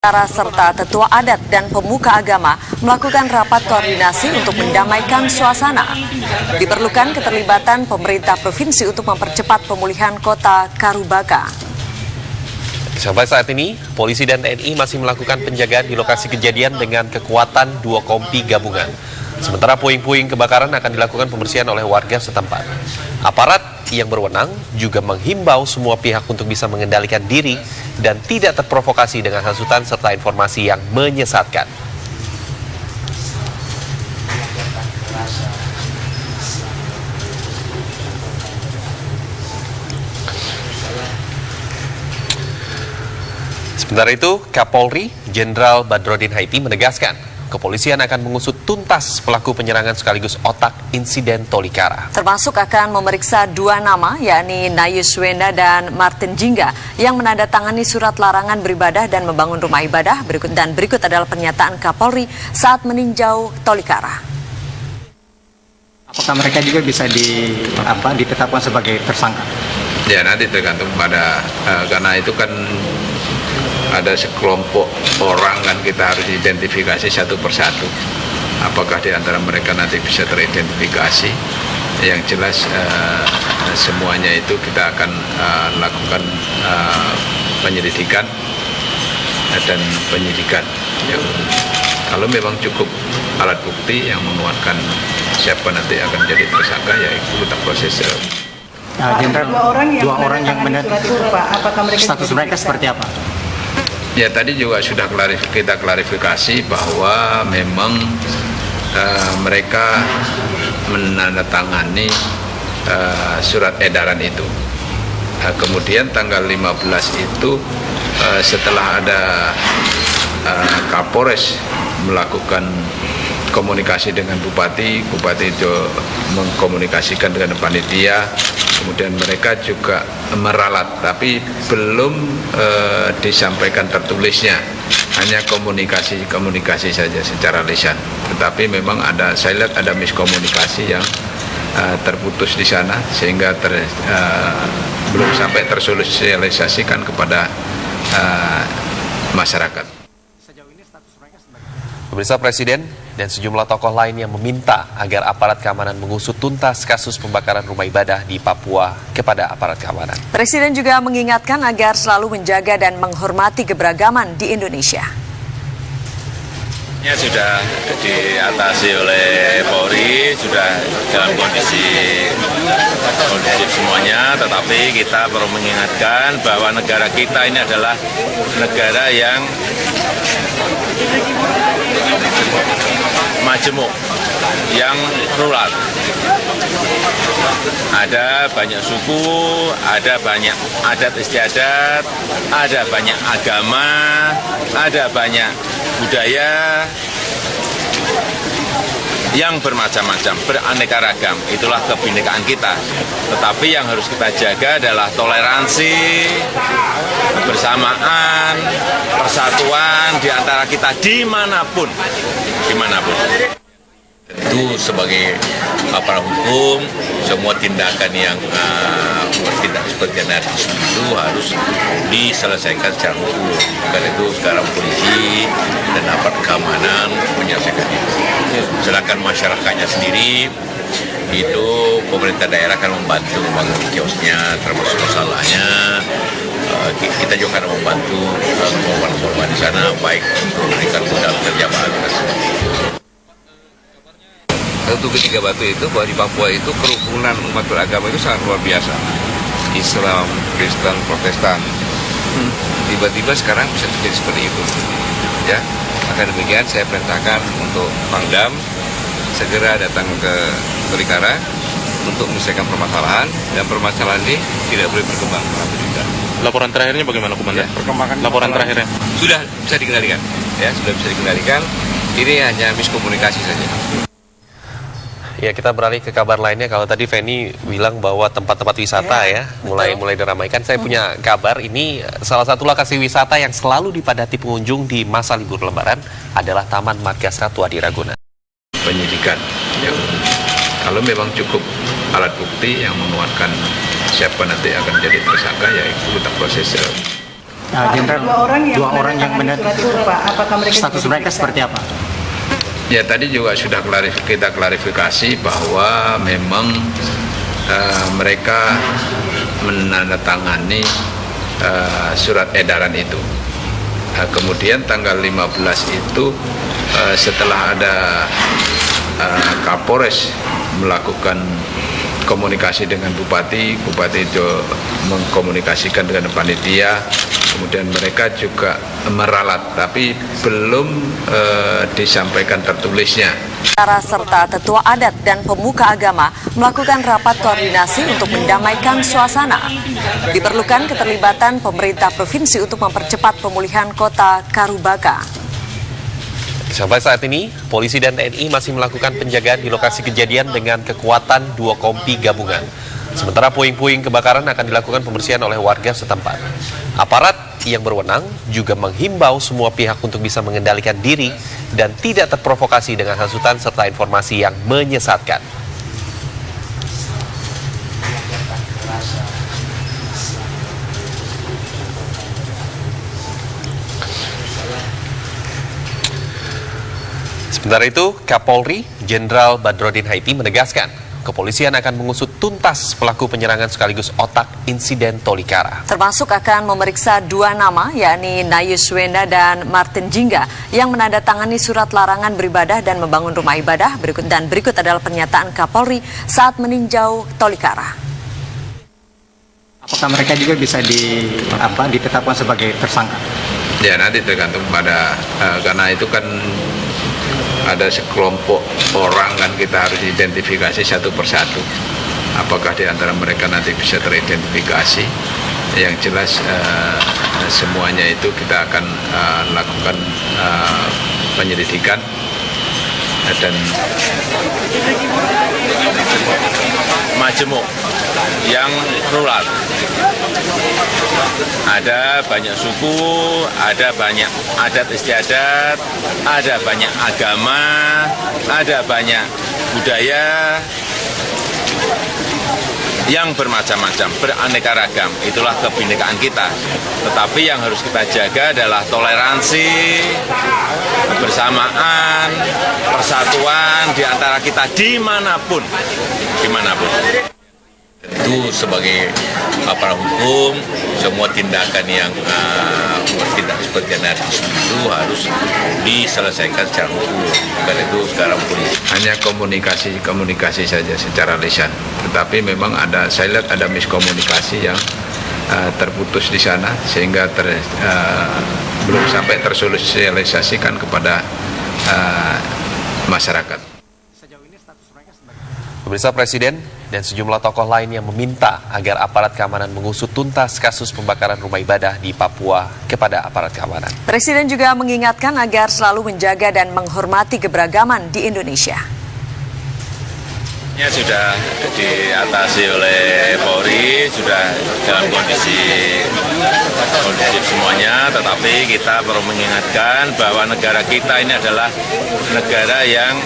serta tetua adat dan pemuka agama melakukan rapat koordinasi untuk mendamaikan suasana. Diperlukan keterlibatan pemerintah provinsi untuk mempercepat pemulihan kota Karubaka. Sampai saat ini, polisi dan TNI masih melakukan penjagaan di lokasi kejadian dengan kekuatan 2 kompi gabungan. Sementara puing-puing kebakaran akan dilakukan pembersihan oleh warga setempat. Aparat yang berwenang juga menghimbau semua pihak untuk bisa mengendalikan diri dan tidak terprovokasi dengan hasutan serta informasi yang menyesatkan. Sementara itu, Kapolri Jenderal Badrodin Haiti menegaskan kepolisian akan mengusut tuntas pelaku penyerangan sekaligus otak insiden Tolikara. Termasuk akan memeriksa 2 nama, yakni Nayus Wenda dan Martin Jingga, yang menandatangani surat larangan beribadah dan membangun rumah ibadah. Berikut adalah pernyataan Kapolri saat meninjau Tolikara. Apakah mereka juga bisa ditetapkan sebagai tersangka? Ya, nanti tergantung pada karena itu kan ada sekelompok orang, kan kita harus identifikasi satu persatu. Apakah di antara mereka nanti bisa teridentifikasi? Yang jelas semuanya itu kita akan lakukan penyelidikan dan penyidikan. Kalau memang cukup alat bukti yang menguatkan siapa nanti akan jadi tersangka, ya itu kita proses. Jenderal, dua orang yang status mereka seperti apa? Ya, tadi juga sudah kita klarifikasi bahwa memang mereka menandatangani surat edaran itu. Kemudian tanggal 15 itu setelah ada Kapolres melakukan komunikasi dengan Bupati itu mengkomunikasikan dengan panitia, kemudian mereka juga meralat, tapi belum disampaikan tertulisnya, hanya komunikasi saja secara lisan. Tetapi memang saya lihat ada miskomunikasi yang terputus di sana, sehingga belum sampai tersosialisasikan kepada masyarakat. Pemirsa, Presiden dan sejumlah tokoh lain yang meminta agar aparat keamanan mengusut tuntas kasus pembakaran rumah ibadah di Papua kepada aparat keamanan. Presiden juga mengingatkan agar selalu menjaga dan menghormati keberagaman di Indonesia. Ya, sudah diatasi oleh Polri, sudah dalam kondisi semuanya, tetapi kita perlu mengingatkan bahwa negara kita ini adalah negara yang majemuk, yang plural. Ada banyak suku, ada banyak adat istiadat, ada banyak agama, ada banyak budaya yang bermacam-macam, beraneka ragam. Itulah kebinekaan kita. Tetapi yang harus kita jaga adalah toleransi, kebersamaan, persatuan di antara kita dimanapun. Tentu sebagai aparat hukum, semua tindakan yang bertindak seperti anarkisme itu harus diselesaikan secara hukum. Karena itu sekarang polisi dan aparat keamanan menyelesaikan itu. Sedangkan masyarakatnya sendiri, itu pemerintah daerah akan membantu membangun kiosnya, termasuk masalahnya. Kita juga akan membantu korban-korban di sana, baik untuk memberikan modal kerja bagus. Untuk ketiga batu itu bahwa di Papua itu kerukunan umat beragama itu sangat luar biasa. Islam, Kristen, Protestan. Tiba-tiba sekarang bisa terjadi seperti itu. Ya, maka demikian saya perintahkan untuk Pangdam segera datang ke Tolikara untuk menyelesaikan permasalahan, dan permasalahan ini tidak boleh berkembang. Laporan terakhirnya bagaimana, Komandan? Ya, perkembangan laporan terakhirnya sudah bisa dikendalikan. Ya, sudah bisa dikendalikan. Ini hanya miskomunikasi saja. Ya, kita beralih ke kabar lainnya. Kalau tadi Feni bilang bahwa tempat-tempat wisata mulai diramaikan. Saya punya kabar, ini salah satu lokasi wisata yang selalu dipadati pengunjung di masa libur Lebaran adalah Taman Marga Satwa di Ragunan. Penyidikan. Kalau memang cukup alat bukti yang menguatkan siapa nanti akan jadi tersangka, ya itu kita proses. Jenderal, dua orang yang menandatangani status mereka seperti apa? Ya tadi juga sudah kita klarifikasi bahwa memang mereka menandatangani surat edaran itu. Kemudian tanggal 15 itu setelah ada Kapolres melakukan komunikasi dengan Bupati itu mengkomunikasikan dengan panitia, kemudian mereka juga meralat, tapi belum disampaikan tertulisnya. Serta tetua adat dan pemuka agama melakukan rapat koordinasi untuk mendamaikan suasana. Diperlukan keterlibatan pemerintah provinsi untuk mempercepat pemulihan kota Karubaka. Sampai saat ini, polisi dan TNI masih melakukan penjagaan di lokasi kejadian dengan kekuatan 2 kompi gabungan. Sementara puing-puing kebakaran akan dilakukan pembersihan oleh warga setempat. Aparat yang berwenang juga menghimbau semua pihak untuk bisa mengendalikan diri dan tidak terprovokasi dengan hasutan serta informasi yang menyesatkan. Sementara itu, Kapolri Jenderal Badrodin Haiti menegaskan kepolisian akan mengusut tuntas pelaku penyerangan sekaligus otak insiden Tolikara. Termasuk akan memeriksa 2 nama, yakni Nayus Wenda dan Martin Jingga, yang menandatangani surat larangan beribadah dan membangun rumah ibadah. Berikut adalah pernyataan Kapolri saat meninjau Tolikara. Apakah mereka juga bisa ditetapkan sebagai tersangka? Ya nanti tergantung pada karena itu kan ada sekelompok orang kan, kita harus identifikasi satu persatu. Apakah di antara mereka nanti bisa teridentifikasi? Yang jelas semuanya itu kita akan lakukan penyelidikan dan majemuk yang plural. Ada banyak suku, ada banyak adat istiadat, ada banyak agama, ada banyak budaya yang bermacam-macam, beraneka ragam. Itulah kebinekaan kita. Tetapi yang harus kita jaga adalah toleransi, kebersamaan, persatuan di antara kita dimanapun. Tentu sebagai aparat hukum, semua tindakan yang bertindak seperti anarkisme itu harus diselesaikan secara hukum. Karena itu sekarang polisi hanya komunikasi saja secara lisan. Tetapi memang saya lihat ada miskomunikasi yang terputus di sana sehingga belum sampai tersosialisasikan kepada masyarakat. Pemirsa, Presiden dan sejumlah tokoh lain yang meminta agar aparat keamanan mengusut tuntas kasus pembakaran rumah ibadah di Papua kepada aparat keamanan. Presiden juga mengingatkan agar selalu menjaga dan menghormati keberagaman di Indonesia. Sudah diatasi oleh Polri, sudah dalam kondisi semuanya, tetapi kita perlu mengingatkan bahwa negara kita ini adalah negara yang